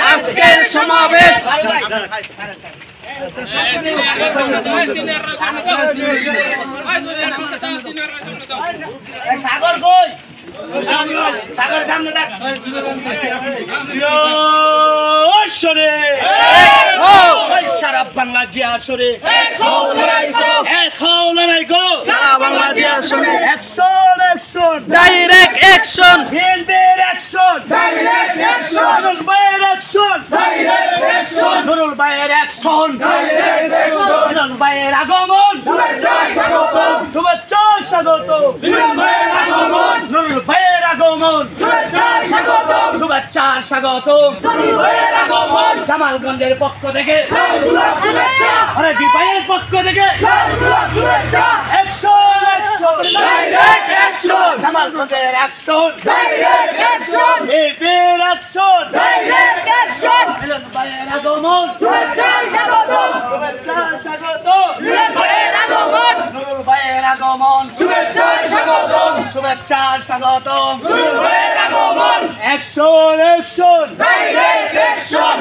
আজকের সমাবেশ সাগর কই সাগর সামনে দেখ সরে সারা বাংলা জিয়া সরে লড়াই করো সারা বাংলা জিয়া সরে অ্যাকশন অ্যাকশন ডাইরেক্ট অ্যাকশন বিএনপির অ্যাকশন ডাইরেক্ট অ্যাকশন নুরুল ভাইয়ের অ্যাকশন ডাইরেক্ট অ্যাকশন নুরুল ভাইয়ের অ্যাকশন ডাইরেক্ট অ্যাকশন নুরুল ভাইয়ের আগমন শুভেচ্ছা স্বাগতম শুভেচ্ছা স্বাগতম নুরুল ভাইয়ের আগমন নুরুল ভাইয়ের আগমন শুভেচ্ছা স্বাগতম শুভেচ্ছা স্বাগতম নুরুল ভাইয়ের আগমন জামালগঞ্জের পক্ষ থেকে শুভেচ্ছা ফরাজি ভাইয়ের পক্ষ থেকে শুভেচ্ছা অ্যাকশন অ্যাকশন ডাইরেক্ট অ্যাকশন জামালগঞ্জের অ্যাকশন ডাইরেক্ট অ্যাকশন এর অ্যাকশন ডাইরেক্ট অ্যাকশন নুরুল ভাইয়ের আগমন শুভেচ্ছা স্বাগতম শুভেচ্ছা স্বাগতম নুরুল ভাইয়ের আগমন নুরুল ভাইয়ের আগমন শুভেচ্ছা স্বাগতম শুভেচ্ছা স্বাগতম নুরুল ভাইয়ের আগমন অ্যাকশন অ্যাকশন ডাইরেক্ট অ্যাকশন